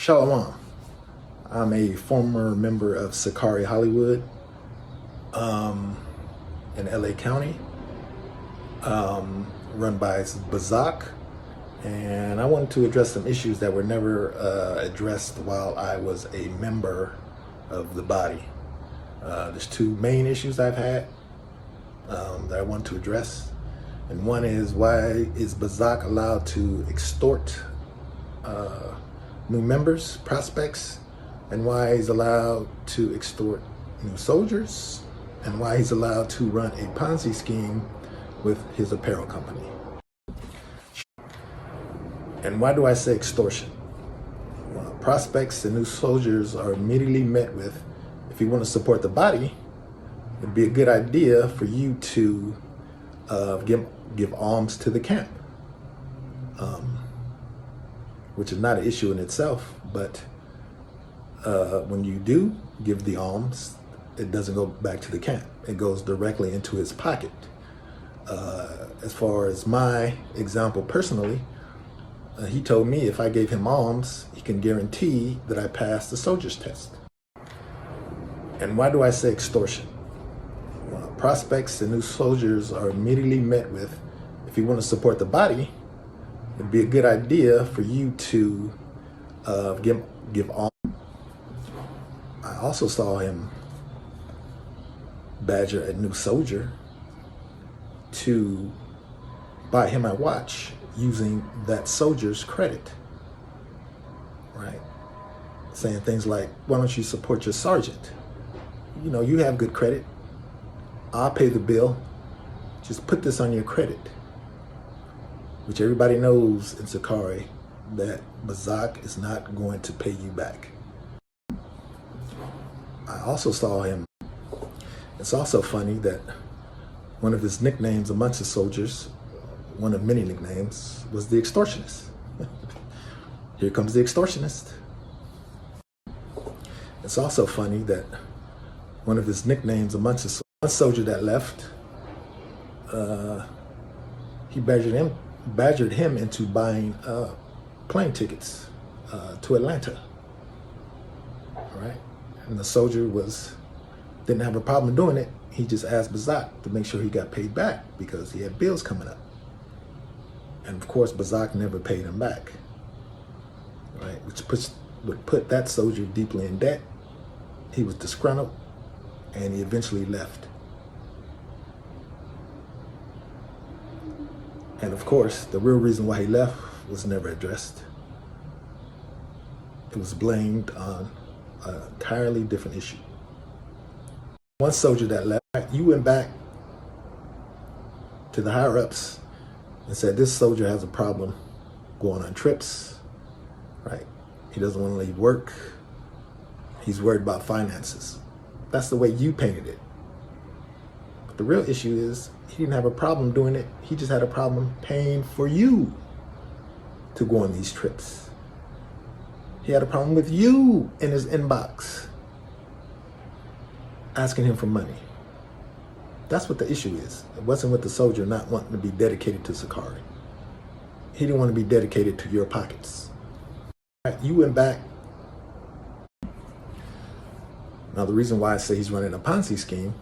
Shalom. I'm a former member of Sicarii Hollywood in LA County, run by Bazak. And I wanted to address some issues that were never addressed while I was a member of the body. There's two main issues I've had that I want to address. And one is, why is Bazak allowed to extort new members, prospects, and why he's allowed to extort new soldiers, and why he's allowed to run a Ponzi scheme with his apparel company. And why do I say extortion? Well, prospects and new soldiers are immediately met with, if you want to support the body, it'd be a good idea for you to give alms to the camp, which is not an issue in itself, but when you do give the alms, it doesn't go back to the camp. It goes directly into his pocket. As far as my example personally, he told me if I gave him alms, he can guarantee that I passed the soldier's test. And why do I say extortion? Well, prospects and new soldiers are immediately met with, if you want to support the body, it'd be a good idea for you to give alms. I also saw him badger a new soldier to buy him a watch using that soldier's credit, right? Saying things like, why don't you support your sergeant? You know, you have good credit. I'll pay the bill. Just put this on your credit. Which everybody knows in Sicarii that Bazak is not going to pay you back. I also saw him. It's also funny that one of his nicknames amongst the soldiers, one of many nicknames, was the extortionist. Here comes the extortionist. It's also funny that one of his nicknames amongst the one soldier that left, he badgered him into buying plane tickets to Atlanta. All right, and the soldier didn't have a problem doing it. He just asked Bazak to make sure he got paid back because he had bills coming up. And of course, Bazak never paid him back, right? Which would put that soldier deeply in debt. He was disgruntled, and he eventually left. And of course, the real reason why he left was never addressed. It was blamed on an entirely different issue. One soldier that left, you went back to the higher ups and said, this soldier has a problem going on trips, right? He doesn't want to leave work. He's worried about finances. That's the way you painted it. But the real issue is, he didn't have a problem doing it. He just had a problem paying for you to go on these trips. He had a problem with you in his inbox, asking him for money. That's what the issue is. It wasn't with the soldier not wanting to be dedicated to Sicarii. He didn't want to be dedicated to your pockets. You went back. Now, the reason why I say he's running a Ponzi scheme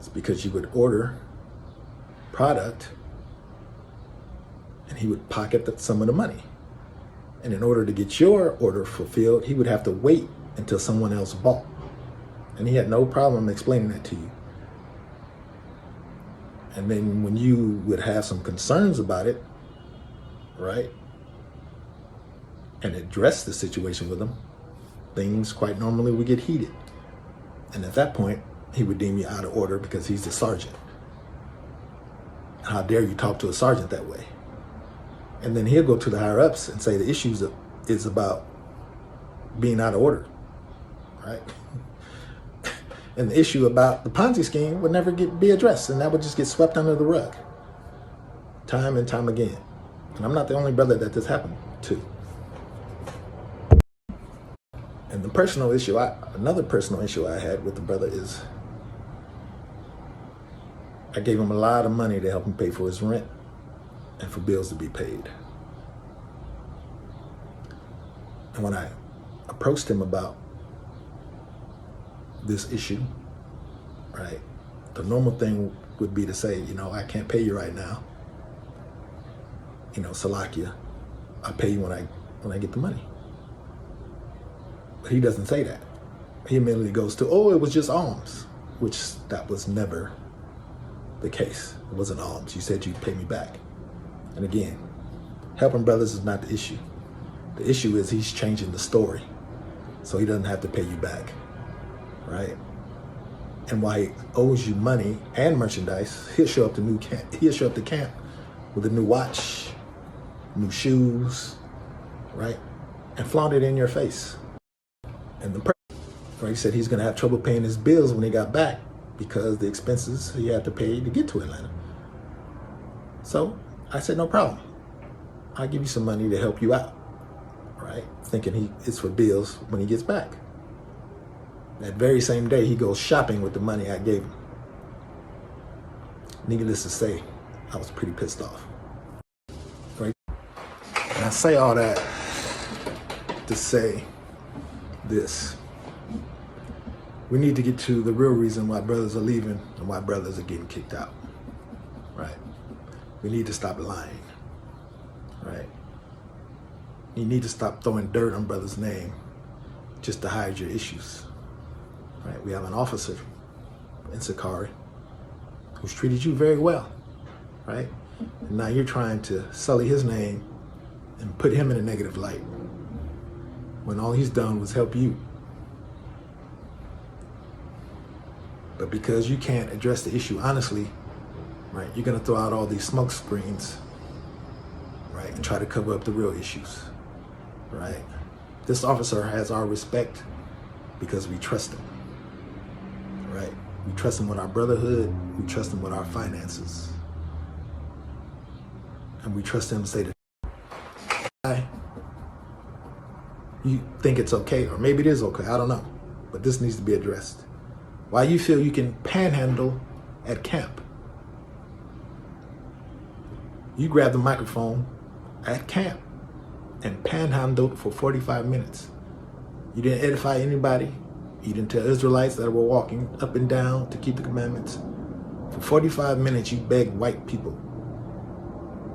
is because you would order product and he would pocket some of the money. And in order to get your order fulfilled, he would have to wait until someone else bought. And he had no problem explaining that to you. And then when you would have some concerns about it, right, and address the situation with him, things quite normally would get heated. And at that point, he would deem you out of order because he's the sergeant. How dare you talk to a sergeant that way? And then he'll go to the higher ups and say the issue is about being out of order, right? And the issue about the Ponzi scheme would never be addressed, and that would just get swept under the rug, time and time again. And I'm not the only brother that this happened to. And the personal issue, another personal issue I had with the brother is, I gave him a lot of money to help him pay for his rent and for bills to be paid. And when I approached him about this issue, right, the normal thing would be to say, I can't pay you right now. Salakia, I'll pay you when I get the money. But he doesn't say that. He immediately goes to, it was just alms, which that was never the case. It wasn't alms. You said you'd pay me back. And again, helping brothers is not the issue. The issue is he's changing the story so he doesn't have to pay you back, right? And while he owes you money and merchandise, he'll show up to camp with a new watch, new shoes, right? And flaunt it in your face. And he said he's going to have trouble paying his bills when he got back because the expenses he had to pay to get to Atlanta. So I said, no problem. I'll give you some money to help you out, right? Thinking it's for bills when he gets back. That very same day, he goes shopping with the money I gave him. Needless to say, I was pretty pissed off. Right? And I say all that to say this. We need to get to the real reason why brothers are leaving and why brothers are getting kicked out, right? We need to stop lying, right? You need to stop throwing dirt on brothers' name just to hide your issues, right? We have an officer in Sicarii who's treated you very well, right? And now you're trying to sully his name and put him in a negative light when all he's done was help you. But because you can't address the issue honestly, right, you're going to throw out all these smoke screens, right, and try to cover up the real issues, right? This officer has our respect because we trust him, right? We trust him with our brotherhood. We trust him with our finances. And we trust him to say that you think it's okay, or maybe it is okay, I don't know. But this needs to be addressed. Why you feel you can panhandle at camp. You grab the microphone at camp and panhandled for 45 minutes. You didn't edify anybody. You didn't tell Israelites that were walking up and down to keep the commandments. For 45 minutes, you begged white people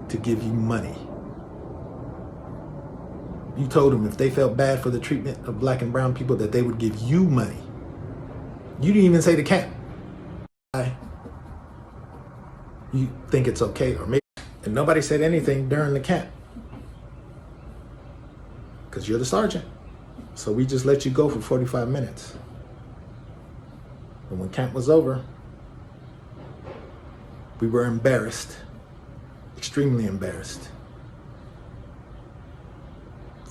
to give you money. You told them if they felt bad for the treatment of black and brown people, that they would give you money. You didn't even say the camp. You think it's okay, or maybe. And nobody said anything during the camp because you're the sergeant. So we just let you go for 45 minutes. And when camp was over, we were embarrassed, extremely embarrassed,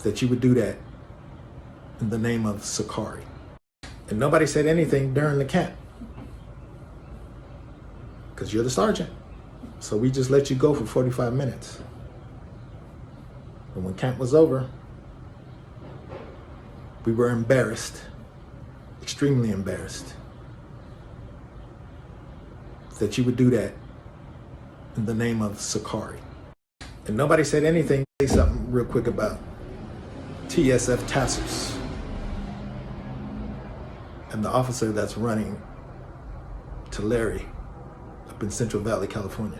that you would do that in the name of Sicarii. And nobody said anything during the camp because you're the sergeant. So we just let you go for 45 minutes. And when camp was over, we were embarrassed, extremely embarrassed, that you would do that in the name of Sicarii. And nobody said anything. Say something real quick about TSF tassels and the officer that's running to Larry up in Central Valley, California.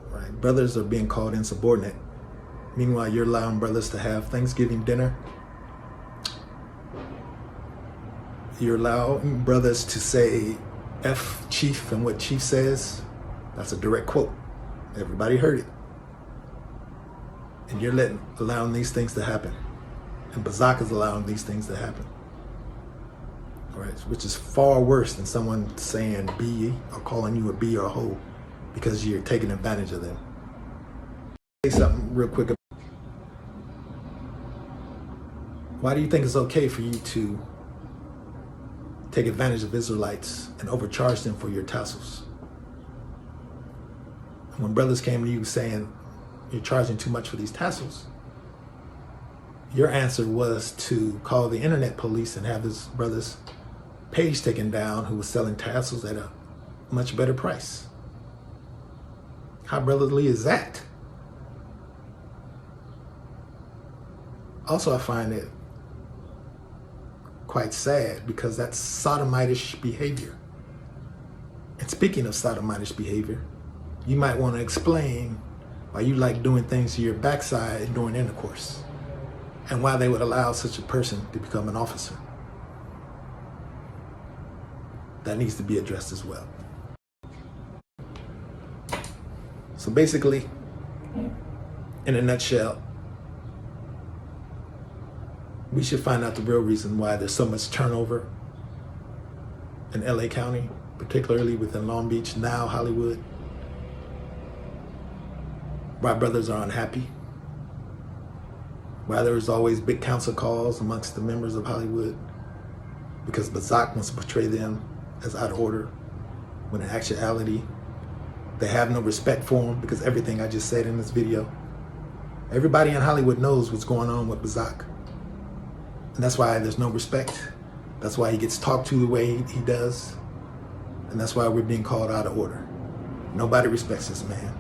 Right? Brothers are being called insubordinate. Meanwhile, you're allowing brothers to have Thanksgiving dinner. You're allowing brothers to say F Chief and what Chief says. That's a direct quote. Everybody heard it. And you're allowing these things to happen. And Bazak is allowing these things to happen. All right, which is far worse than someone saying B or calling you a B or a hoe because you're taking advantage of them. Say something real quick. Why do you think it's okay for you to take advantage of Israelites and overcharge them for your tassels? And when brothers came to you saying you're charging too much for these tassels, your answer was to call the internet police and have this brother's page taken down who was selling tassels at a much better price. How brotherly is that? Also, I find it quite sad because that's sodomitish behavior. And speaking of sodomitish behavior, you might want to explain why you like doing things to your backside during intercourse and why they would allow such a person to become an officer. That needs to be addressed as well. So basically, in a nutshell, we should find out the real reason why there's so much turnover in LA County, particularly within Long Beach, now Hollywood. Why brothers are unhappy. Why there's always big council calls amongst the members of Hollywood because Bazak wants to portray them as out of order, when in actuality, they have no respect for him because everything I just said in this video. Everybody in Hollywood knows what's going on with Bazak. And that's why there's no respect. That's why he gets talked to the way he does. And that's why we're being called out of order. Nobody respects this man.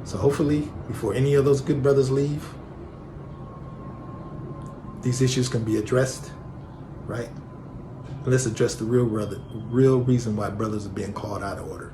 So hopefully, before any of those good brothers leave, these issues can be addressed, right? Let's address the real reason why brothers are being called out of order.